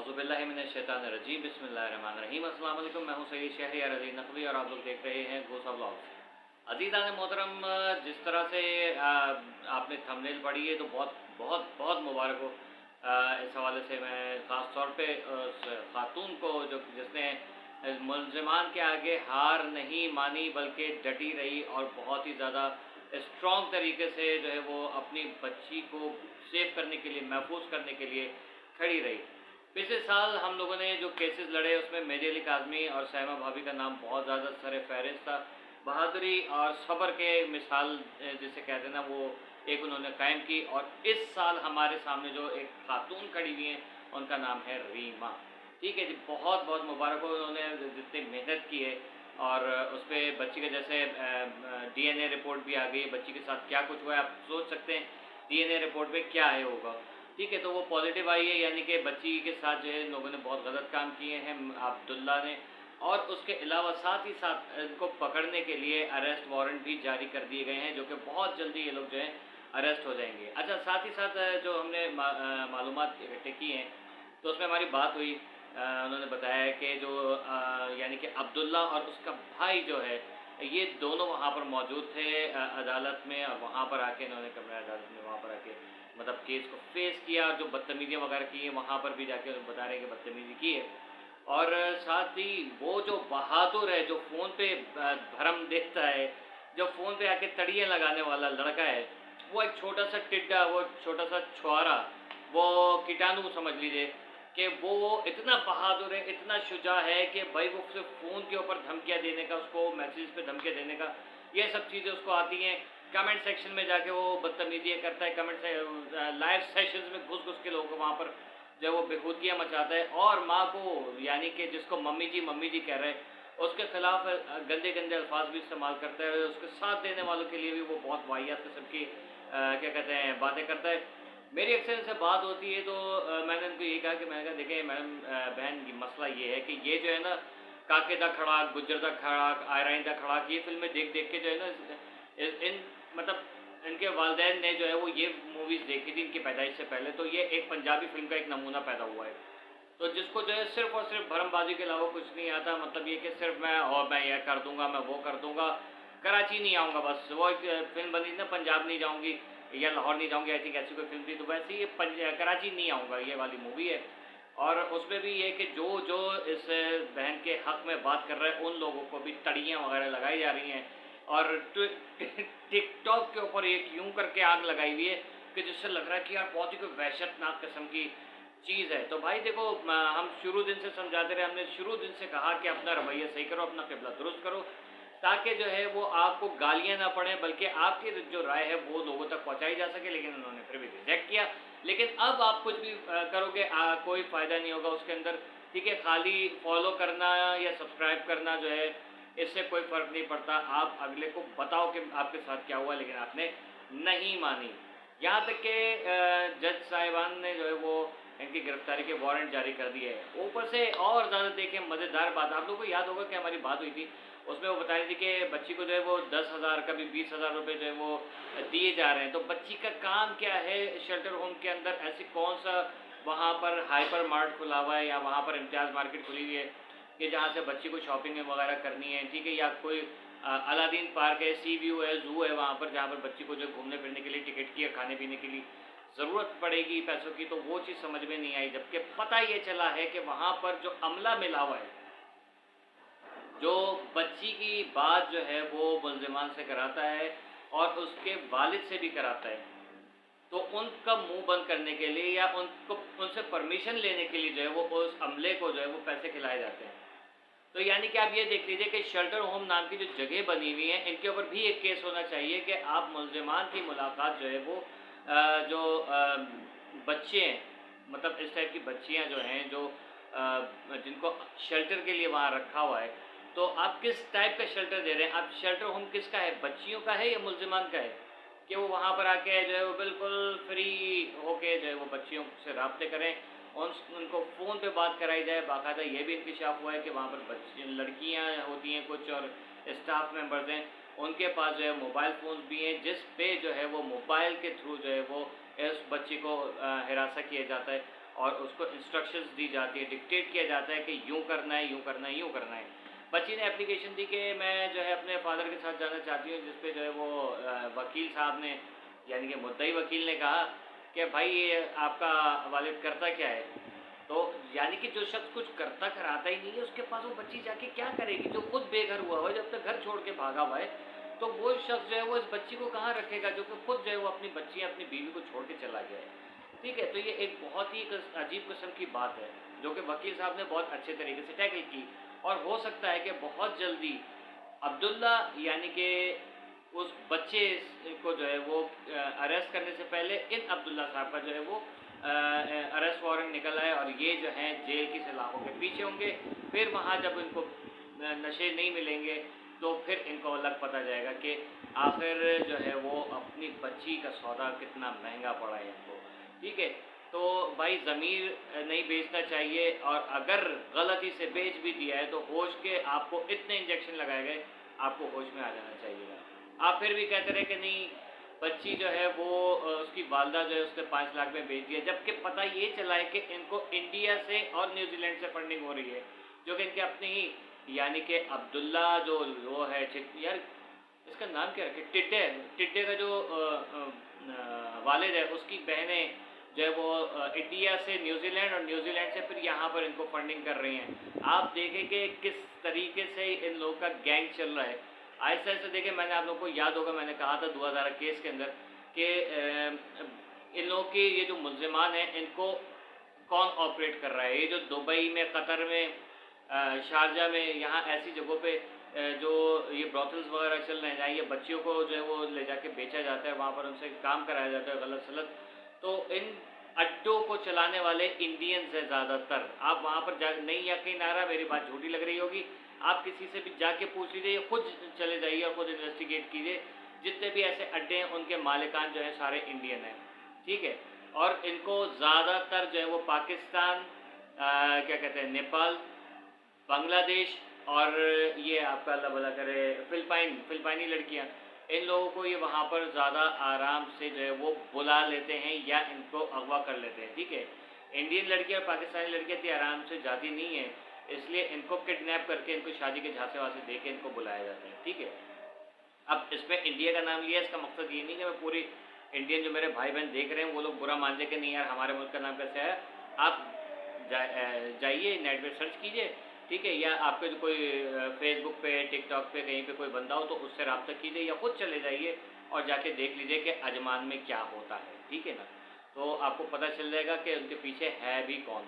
औज़ुबिल्लाहिमिनश्शैतानिर्रजीम बिस्मिल्लाहिर्रहमानिर्रहीम। अस्सलाम वालेकुम, मैं हूं सईद शहरियार अली नकवी और आप लोग देख रहे हैं गोसा व्लॉग्स। अज़ीज़ान मोहतरम, जिस तरह से आपने थंबनेल पढ़ी है तो बहुत बहुत बहुत मुबारक हो। इस हवाले से मैं ख़ास तौर पे उस ख़ातून को जो जिसने मुलज़िमान के आगे हार नहीं मानी बल्कि डटी रही और बहुत ही ज़्यादा स्ट्रॉन्ग तरीके से जो है वो अपनी बच्ची को सेव करने के लिए, महफूज करने के लिए खड़ी रही। पिछले साल हम लोगों ने जो केसेस लड़े उसमें मेहदी अली काज़मी और साइमा भाभी का नाम बहुत ज़्यादा सर फ़हरिस्त था। बहादुरी और सब्र के मिसाल जिसे कहते हैं ना, वो एक उन्होंने कायम की। और इस साल हमारे सामने जो एक खातून खड़ी हुई हैं उनका नाम है रीमा। ठीक है जी, बहुत बहुत मुबारक हो। उन्होंने जितनी मेहनत की है और उस पर बच्ची के जैसे DNA रिपोर्ट भी आ गई, बच्ची के साथ क्या कुछ हुआ है आप सोच सकते हैं DNA रिपोर्ट में क्या आया होगा। ठीक है, तो वो पॉजिटिव आई है, यानी कि बच्ची के साथ जो है लोगों ने बहुत गलत काम किए हैं अब्दुल्ला ने। और उसके अलावा साथ ही साथ इनको पकड़ने के लिए अरेस्ट वारंट भी जारी कर दिए गए हैं, जो कि बहुत जल्दी ये लोग जो हैं अरेस्ट हो जाएंगे। अच्छा, साथ ही साथ जो हमने मालूमात इकट्ठे की हैं तो उसमें हमारी बात हुई। उन्होंने बताया कि जो यानी कि अब्दुल्ला और उसका भाई जो है ये दोनों वहाँ पर मौजूद थे अदालत में, और वहाँ पर आके इन्होंने कमरा अदालत में वहाँ पर आके मतलब केस को फेस किया। और जो बदतमीजियाँ वगैरह की हैं वहाँ पर भी जाके बता रहे हैं कि बदतमीजी की है। और साथ ही वो जो बहादुर है, जो फ़ोन पे भरम देखता है, जो फ़ोन पे आके तड़ियाँ लगाने वाला लड़का है, वो एक छोटा सा टिड्डा, वो छोटा सा छुआरा, वो कीटाणु समझ लीजिए कि वो इतना बहादुर है, इतना शुजा है कि भाई वो सिर्फ फ़ोन के ऊपर धमकियाँ देने का, उसको मैसेज पे धमकियाँ देने का, ये सब चीज़ें उसको आती हैं। कमेंट सेक्शन में जाके वो बदतमीजी करता है, कमेंट से लाइव सेशंस में घुस घुस के लोगों को वहाँ पर जो वो बेहूदगियाँ मचाता है। और माँ को, यानी कि जिसको मम्मी जी कह रहे हैं, उसके खिलाफ गंदे गंदे अल्फाज भी इस्तेमाल करता है। उसके साथ देने वालों के लिए भी वो बहुत वाहियात किस्म की क्या कहते हैं बातें करता है। मेरी अक्सर इनसे बात होती है तो मैंने उनको ये कहा कि मैंने कहा देखें मैडम, बहन, ये मसला ये है कि ये जो है ना काके दा खड़ाक, गुज्जर दा खड़ाक, आयराइन दा खड़ाक, ये फिल्में देख देख के जो है ना इन मतलब इनके वालिदैन ने जो है वो ये मूवीज़ देखी थी इनकी पैदाइश से पहले। तो ये एक पंजाबी फ़िल्म का एक नमूना पैदा हुआ है। तो जिसको जो है सिर्फ़ और सिर्फ भरमबाजी के अलावा कुछ नहीं आता, मतलब ये कि सिर्फ मैं ये कर दूँगा, मैं वो कर दूँगा, कराची नहीं आऊँगा, बस वो एक फ़िल्म बनी ना, पंजाब नहीं जाऊँगी या लाहौर नहीं जाऊँगी, आई थिंक ऐसी कोई फ़िल्म थी। तो वैसे ये कराची नहीं आऊँगा ये वाली मूवी है। और उसमें भी ये कि जो जो इस बहन के हक़ में बात कर रहे हैं उन लोगों को भी तड़ियाँ वगैरह लगाई जा रही हैं। और टिकटॉक के ऊपर एक यूं करके आग लगाई हुई है कि जिससे लग रहा है कि यार बहुत ही कोई वहशतनाक किस्म की चीज़ है। तो भाई देखो, हम शुरू दिन से समझाते रहे, हमने शुरू दिन से कहा कि अपना रवैया सही करो, अपना किबला दुरुस्त करो, ताकि जो है वो आपको गालियाँ ना पड़ें बल्कि आपकी जो राय है वो लोगों तक पहुँचाई जा सके। लेकिन उन्होंने फिर भी रिजेक्ट किया। लेकिन अब आप कुछ भी करोगे कोई फ़ायदा नहीं होगा उसके अंदर। ठीक है, खाली फॉलो करना या सब्सक्राइब करना जो है इससे कोई फ़र्क नहीं पड़ता। आप अगले को बताओ कि आपके साथ क्या हुआ, लेकिन आपने नहीं मानी। यहाँ तक कि जज साहिबान ने जो है वो इनकी गिरफ्तारी के वारंट जारी कर दिए हैं। ऊपर से और ज़्यादा देखें मज़ेदार बात, आप लोगों को याद होगा कि हमारी बात हुई थी, उसमें वो बता रही थी कि बच्ची को जो है वो 10,000 कभी 20,000 रुपये जो है वो दिए जा रहे हैं। तो बच्ची का काम क्या है शेल्टर होम के अंदर? ऐसी कौन सा वहाँ पर हाइपर मार्ट खुला हुआ है या वहाँ पर इम्तियाज़ मार्केट खुली हुई है कि जहाँ से बच्ची को शॉपिंग वगैरह करनी है? ठीक है, या कोई अलादीन पार्क है, सी व्यू है, ज़ू है वहाँ पर, जहाँ पर बच्ची को जो घूमने फिरने के लिए टिकट की या खाने पीने के लिए ज़रूरत पड़ेगी पैसों की, तो वो चीज़ समझ में नहीं आई। जबकि पता ये चला है कि वहाँ पर जो अमला मिला हुआ है, जो बच्ची की बात जो है वो मुल्ज़िमान से कराता है और उसके वालिद से भी कराता है, तो उनका मुंह बंद करने के लिए या उनको उनसे परमिशन लेने के लिए जो है वो उस अमले को जो है वो पैसे खिलाए जाते हैं। तो यानी कि आप ये देख लीजिए कि शेल्टर होम नाम की जो जगह बनी हुई है, इनके ऊपर भी एक केस होना चाहिए कि आप मुल्ज़िमान की मुलाकात जो है वो जो बच्चे हैं, मतलब इस टाइप की बच्चियां जो हैं जो जिनको शेल्टर के लिए वहाँ रखा हुआ है, तो आप किस टाइप का शेल्टर दे रहे हैं? आप शेल्टर होम किसका है, बच्चियों का है या मुल्ज़िमान का है? कि वो वहाँ पर आके जो है वो बिल्कुल फ्री होके जो है वो बच्चियों से राब्ते करें, उनको फ़ोन पे बात कराई जाए। बाकायदा ये भी इंकशाफ हुआ है कि वहाँ पर बच्ची लड़कियाँ होती हैं कुछ और स्टाफ मेंबर्स हैं, उनके पास जो है मोबाइल फ़ोन्स भी हैं, जिस पे जो है वो मोबाइल के थ्रू जो है वो उस बच्ची को हिरासत किया जाता है। اور اس کو انسٹرکشنز دی جاتی ہے، ڈکٹیٹ کیا جاتا ہے کہ یوں کرنا ہے، یوں کرنا ہے، یوں کرنا ہے۔ بچی نے اپلیکیشن دی کہ میں جو ہے اپنے فادر کے ساتھ جانا چاہتی ہوں، جس پہ جو ہے وہ وکیل صاحب نے یعنی کہ مدعی وکیل نے کہا کہ بھائی یہ آپ کا والد کرتا کیا ہے؟ تو یعنی کہ جو شخص کچھ کرتا کراتا ہی نہیں ہے، اس کے پاس وہ بچی جا کے کیا کرے گی؟ جو خود بے گھر ہوا ہو، جب تک گھر چھوڑ کے بھاگا ہوا ہے، تو وہ شخص جو ہے وہ اس بچی کو کہاں رکھے گا جو کہ خود جو ہے وہ اپنی بچی اپنی بیوی کو چھوڑ کے چلا گیا ہے؟ ٹھیک ہے، تو یہ ایک بہت ہی عجیب قسم کی بات ہے جو کہ وکیل صاحب نے بہت اچھے طریقے سے ٹیکل کی، اور ہو سکتا ہے کہ بہت جلدی عبداللہ یعنی کہ اس بچے کو جو ہے وہ اریسٹ کرنے سے پہلے ان عبداللہ صاحب کا جو ہے وہ اریسٹ وارنٹ نکل آئے، اور یہ جو ہیں جیل کی سلاخوں کے پیچھے ہوں گے۔ پھر وہاں جب ان کو نشے نہیں ملیں گے تو پھر ان کو الگ پتہ جائے گا کہ آخر جو ہے وہ اپنی بچی کا سودا کتنا مہنگا پڑا ہے ان کو۔ ٹھیک ہے، تو بھائی ضمیر نہیں بیچنا چاہیے، اور اگر غلطی سے بیچ بھی دیا ہے تو ہوش کے آپ کو اتنے انجیکشن لگائے گئے، آپ کو ہوش میں آ جانا چاہیے گا۔ آپ پھر بھی کہتے رہے کہ نہیں بچی جو ہے وہ اس کی والدہ جو ہے اس نے 5 لاکھ میں بیچ دیا، جبکہ پتہ یہ چلا ہے کہ ان کو انڈیا سے اور نیوزی لینڈ سے فنڈنگ ہو رہی ہے، جو کہ ان کے اپنے ہی یعنی کہ عبداللہ جو وہ ہے یار اس کا نام کیا رکھے، ٹڈے کا جو والد ہے، اس کی بہنیں جو ہے وہ انڈیا سے نیوزی لینڈ اور نیوزی لینڈ سے پھر یہاں پر ان کو فنڈنگ کر رہی ہیں۔ آپ دیکھیں کہ کس طریقے سے ان لوگوں کا گینگ چل رہا ہے۔ آہستہ آہستہ دیکھیں، میں نے آپ لوگوں کو یاد ہوگا میں نے کہا تھا 2000 کیس کے اندر کہ ان لوگوں کے یہ جو ملزمان ہیں ان کو کون آپریٹ کر رہا ہے؟ یہ جو دبئی میں، قطر میں، شارجہ میں، یہاں ایسی جگہوں پہ جو یہ براثلز وغیرہ چل رہے ہیں جہاں یہ بچیوں کو جو ہے وہ لے جا کے بیچا جاتا ہے، وہاں پر ان سے کام کرایا جاتا ہے غلط سلط، تو ان اڈوں کو چلانے والے انڈینز ہیں زیادہ تر۔ آپ وہاں پر جا نہیں یقین آ رہا، میری بات جھوٹی لگ رہی ہوگی، آپ کسی سے بھی جا کے پوچھ لیجیے، خود چلے جائیے اور خود انویسٹیگیٹ کیجیے، جتنے بھی ایسے اڈے ہیں ان کے مالکان جو ہیں سارے انڈین ہیں۔ ٹھیک ہے، اور ان کو زیادہ تر جو ہے وہ پاکستان، کیا کہتے ہیں، نیپال، بنگلہ دیش، اور یہ آپ کا اللہ بھلا کرے فلپائنی لڑکیاں، ان لوگوں کو یہ وہاں پر زیادہ آرام سے جو ہے وہ بلا لیتے ہیں یا ان کو اغوا کر لیتے ہیں۔ ٹھیک ہے، انڈین لڑکیاں اور پاکستانی لڑکیاں اتنی آرام سے جاتی نہیں ہیں، اس لیے ان کو کڈنیپ کر کے ان کو شادی کے جھانسے واسے دے کے ان کو بلایا جاتا ہے۔ ٹھیک ہے، اب اس میں انڈیا کا نام لیا، اس کا مقصد یہ نہیں کہ میں پوری انڈین جو میرے بھائی بہن دیکھ رہے ہیں وہ لوگ برا مان جائے کہ نہیں یار ہمارے ملک کا نام کیسے ہے۔ آپ جائیے نیٹ پہ سرچ کیجیے، ٹھیک ہے، یا آپ کے جو کوئی فیس بک پہ، ٹک ٹاک پہ کہیں پہ کوئی بندہ ہو تو اس سے رابطہ کیجیے، یا خود چلے جائیے اور جا کے دیکھ لیجیے کہ عجمان میں کیا ہوتا ہے۔ ٹھیک ہے نا، تو آپ کو پتہ چل جائے گا کہ ان کے پیچھے ہے بھی کون۔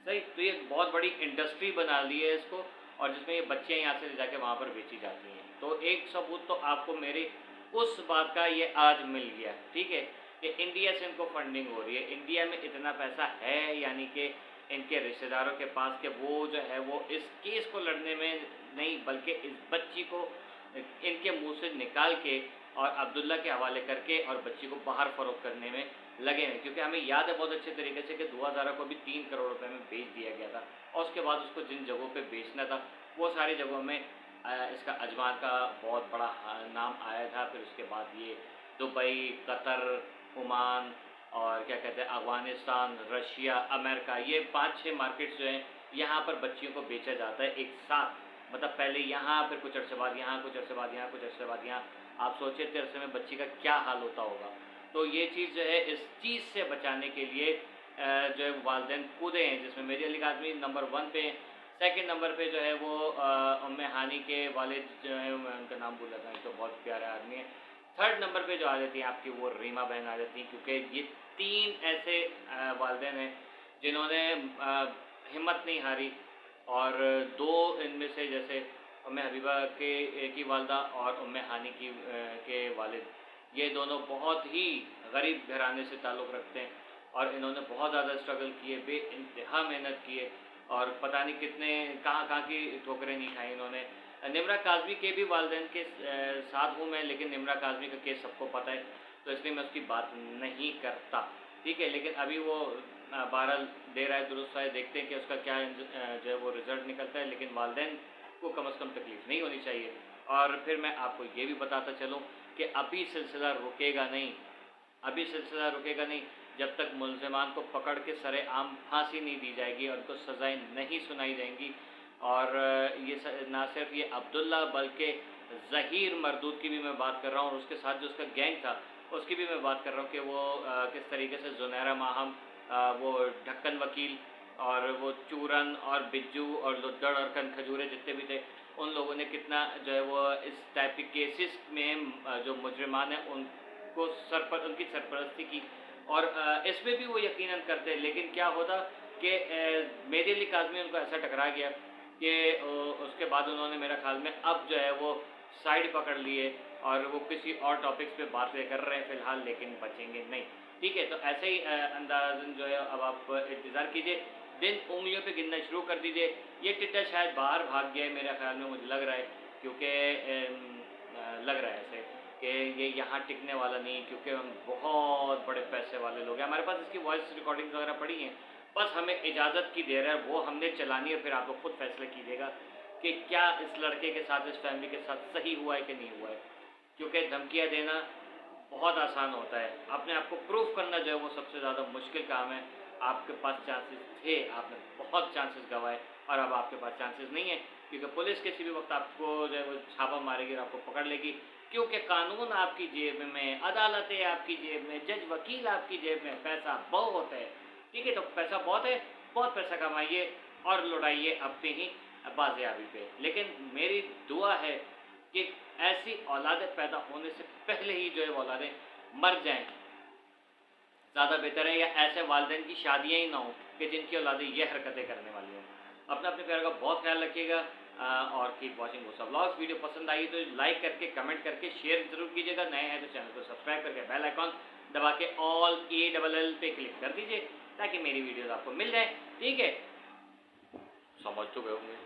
صحیح، تو یہ بہت بڑی انڈسٹری بنا لی ہے اس کو، اور جس میں یہ بچیاں یہاں سے لے جا کے وہاں پر بیچی جاتی ہیں۔ تو ایک ثبوت تو آپ کو میری اس بات کا یہ آج مل گیا، ٹھیک ہے، کہ انڈیا سے ان کو فنڈنگ ہو رہی ہے۔ انڈیا میں اتنا پیسہ ہے یعنی کہ ان کے رشتہ داروں کے پاس کہ وہ جو ہے وہ اس کیس کو لڑنے میں نہیں بلکہ اس بچی کو ان کے منہ سے نکال کے اور عبداللہ کے حوالے کر کے اور بچی کو باہر فروخت کرنے میں لگے ہیں، کیونکہ ہمیں یاد ہے بہت اچھے طریقے سے کہ 2000 کو بھی 3 کروڑ روپے میں بیچ دیا گیا تھا، اور اس کے بعد اس کو جن جگہوں پہ بیچنا تھا وہ ساری جگہوں میں اس کا عجمان کا بہت بڑا نام آیا تھا۔ پھر اس کے بعد یہ دبئی، قطر، عمان، اور کیا کہتے ہیں افغانستان، رشیا، امریکہ، یہ 5-6 مارکیٹس جو ہیں یہاں پر بچیوں کو بیچا جاتا ہے ایک ساتھ، مطلب پہلے یہاں، پھر کچھ عرصے بعد یہاں، کچھ عرصے بعد یہاں، کچھ عرصے بعد یہاں۔ آپ سوچیں اتنے عرصے میں بچی کا کیا حال ہوتا ہوگا۔ تو یہ چیز جو ہے اس چیز سے بچانے کے لیے جو ہے والدین کودے ہیں، جس میں میری علی اعظمی نمبر 1 پہ ہیں۔ سیکنڈ نمبر پہ جو ہے وہ ام ہانی کے والد جو ہیں، میں ان کا نام بھول جاتا ہوں، تو بہت پیارے آدمی ہیں۔ تھرڈ نمبر پہ جو آ جاتی ہیں آپ کی وہ ریما بہن آ جاتی ہیں، کیونکہ یہ 3 ایسے والدین ہیں جنہوں نے ہمت نہیں ہاری، اور 2 ان میں سے جیسے ام حبیبہ کی والدہ اور ام ہانی کے والد، یہ دونوں بہت ہی غریب گھرانے سے تعلق رکھتے ہیں، اور انہوں نے بہت زیادہ اسٹرگل کیے، بے انتہا محنت کیے، اور پتہ نہیں کتنے کہاں کی ٹھوکریں نہیں کھائیں انہوں نے۔ نمرہ کاظمی کے بھی والدین کے ساتھ ہوں میں، لیکن نمرہ کاظمی کا کیس سب کو پتہ ہے، تو اس لیے میں اس کی بات نہیں کرتا، ٹھیک ہے، لیکن ابھی وہ بہرحال دیر آئے درست آئے، دیکھتے ہیں کہ اس کا کیا جو ہے وہ رزلٹ نکلتا ہے، لیکن والدین کو کم از کم تکلیف نہیں ہونی چاہیے۔ اور پھر میں آپ کو یہ بھی بتاتا چلوں کہ ابھی سلسلہ رکے گا نہیں، ابھی سلسلہ رکے گا نہیں۔ जब तक मुलज़िमान को पकड़ के सरेआम फांसी नहीं दी जाएगी और उनको सज़ाएँ नहीं सुनाई जाएंगी। और ये ना सिर्फ ये अब्दुल्ला बल्कि ज़हीर मरदूद की भी मैं बात कर रहा हूँ, और उसके साथ जो उसका गैंग था उसकी भी मैं बात कर रहा हूँ कि वो किस तरीके से ज़ुनैरा माहम, वो ढक्कन वकील और वो चूरन और बिज्जू और लुद्दड़ और कनखजूरे जितने भी थे, उन लोगों ने कितना जो है वो इस टाइप के केसेस में जो मुजरिमान हैं उनको उनकी सरपरस्ती की। और इसमें भी वो यकीनन करते, लेकिन क्या होता कि मेरे लिए काज़मी उनको ऐसा टकरा गया कि उसके बाद उन्होंने मेरा ख्याल में अब जो है वो साइड पकड़ लिए और वो किसी और टॉपिक्स पे बातें कर रहे हैं फ़िलहाल, लेकिन बचेंगे नहीं। ठीक है, तो ऐसे ही अंदाज़न जो है अब आप इंतज़ार कीजिए, दिन उंगलियों पे गिनना शुरू कर दीजिए। ये टिड्डा शायद बाहर भाग गया है मेरे ख्याल में, मुझे लग रहा है, क्योंकि लग रहा है ऐसे कि ये यहाँ टिकने वाला नहीं, क्योंकि हम बहुत बड़े पैसे वाले लोग हैं। हमारे पास इसकी वॉइस रिकॉर्डिंग्स वगैरह पड़ी हैं, बस हमें इजाज़त की देर है, वो हमने चलानी है, फिर आप लोग खुद फैसला कीजिएगा कि क्या इस लड़के के साथ, इस फैमिली के साथ सही हुआ है कि नहीं हुआ है। क्योंकि धमकियाँ देना बहुत आसान होता है, अपने आप को प्रूफ करना जो है वो सबसे ज़्यादा मुश्किल काम है। आपके पास चांसेस थे, आपने बहुत चांसेस गंवाए, और अब आपके पास चांसेस नहीं है, क्योंकि पुलिस किसी भी वक्त आपको जो है वो छापा मारेगी और आपको पकड़ लेगी, क्योंकि कानून आपकी जेब में, अदालतें आपकी जेब में, जज वकील आपकी जेब में, पैसा बहुत है। ठीक है, तो पैसा बहुत है, बहुत पैसा कमाइए और लुटाइए अपनी ही बाजियाबी पे। लेकिन मेरी दुआ है कि ऐसी औलादें पैदा होने से पहले ही जो है वो औलादें मर जाएं, ज़्यादा बेहतर है, या ऐसे वालिदैन की शादियाँ ही ना हों कि जिनकी औलादें ये हरकतें करने वाली हों। अपने अपने प्यार का बहुत ख्याल रखिएगा और कीप वॉचिंग गोसा व्लॉग्स। वीडियो पसंद आई तो लाइक करके, कमेंट करके, शेयर ज़रूर कीजिएगा। नए हैं तो चैनल को सब्सक्राइब करके बेल आइकॉन दबा के ऑल ALL पे क्लिक कर दीजिए ताकि मेरी वीडियोज़ आपको मिल जाए। ठीक है, समझ तो गए होंगे।